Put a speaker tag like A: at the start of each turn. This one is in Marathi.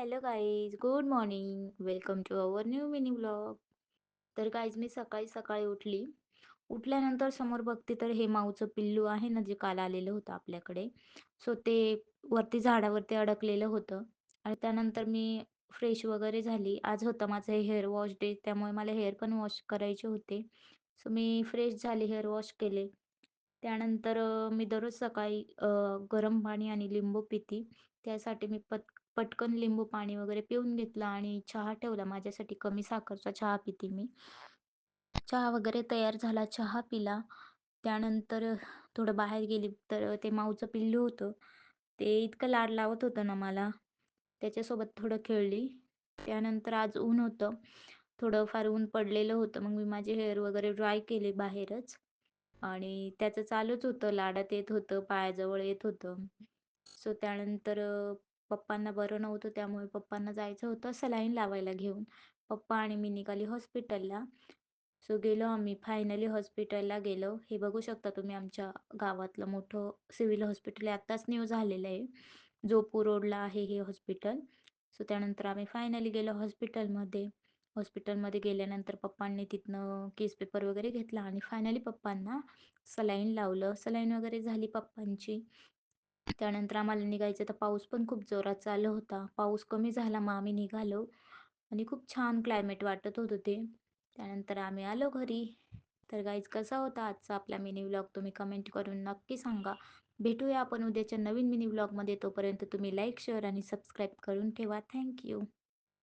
A: Hello guys, good morning. Welcome to our new mini vlog. तर गाईज मी सकाळी सकाळी उठली. उठल्यानंतर समोर बघते तर हे माऊचं पिल्लू आहे ना, जे काल आलेलं होतं आपल्याकडे. सो ते वरती झाडावरती अडकलेलं होतं आणि त्यानंतर मी फ्रेश वगैरे झाली. आज होतं माझं हेअर वॉश डे, त्यामुळे मला हेअर पण वॉश करायचे होते. सो मी फ्रेश झाली, हेअर वॉश केले. त्यानंतर मी दररोज सकाळी गरम पाणी आणि लिंबू पिते. त्यासाठी मी पटकन लिंबू पाणी वगैरे पिऊन घेतलं आणि चहा ठेवला माझ्यासाठी. कमी साखरचा चहा पिते मी. चहा वगैरे तयार झाला, चहा पिला. त्यानंतर थोडं बाहेर गेली, तर ते माऊचं पिल्लू होतं. ते इतकं लाड लावत होतं ना मला, त्याच्यासोबत थोडं खेळली. त्यानंतर आज ऊन होतं, थोडं फार ऊन पडलेलं होतं. मग मी माझे हेअर वगैरे ड्राय केले बाहेरच आणि त्याचं चालूच होतं, लाडात येत होतं, पायाजवळ येत होतं. सो त्यानंतर पप्पांना बरं नव्हतं, त्यामुळे पप्पांना जायचं होतं सलाईन लावायला घेऊन. पप्पा आणि मी निघाली हॉस्पिटलला. सो गेलो आम्ही, फायनली हॉस्पिटलला गेलो. हे बघू शकता तुम्ही, आमच्या गावातलं मोठं सिव्हिल हॉस्पिटल आहे. आत्ताच न्यू झालेलं आहे. जोपूर रोडला आहे हे हॉस्पिटल. सो त्यानंतर आम्ही फायनली गेलो हॉस्पिटलमध्ये. हॉस्पिटलमध्ये गेल्यानंतर पप्पांनी तिथनं केस पेपर वगैरे घेतला आणि फायनली पप्पांना सलाईन लावलं. सलाईन वगैरे झाली पप्पांची. त्यानंतर आम्हाला निघायचं, तर पाऊस पण खूप जोरात चालू होता. पाऊस कमी झाला, मग आम्ही निघालो आणि खूप छान क्लायमेट वाटत होतं ते. त्यानंतर आम्ही आलो घरी. तर गाईज, कसा होता आजचा आपला मिनी व्लॉग तुम्ही कमेंट करून नक्की सांगा. भेटूया आपण उद्याच्या नवीन मिनी व्लॉगमध्ये. तोपर्यंत तुम्ही लाईक, शेअर आणि सबस्क्राईब करून ठेवा. Thank you.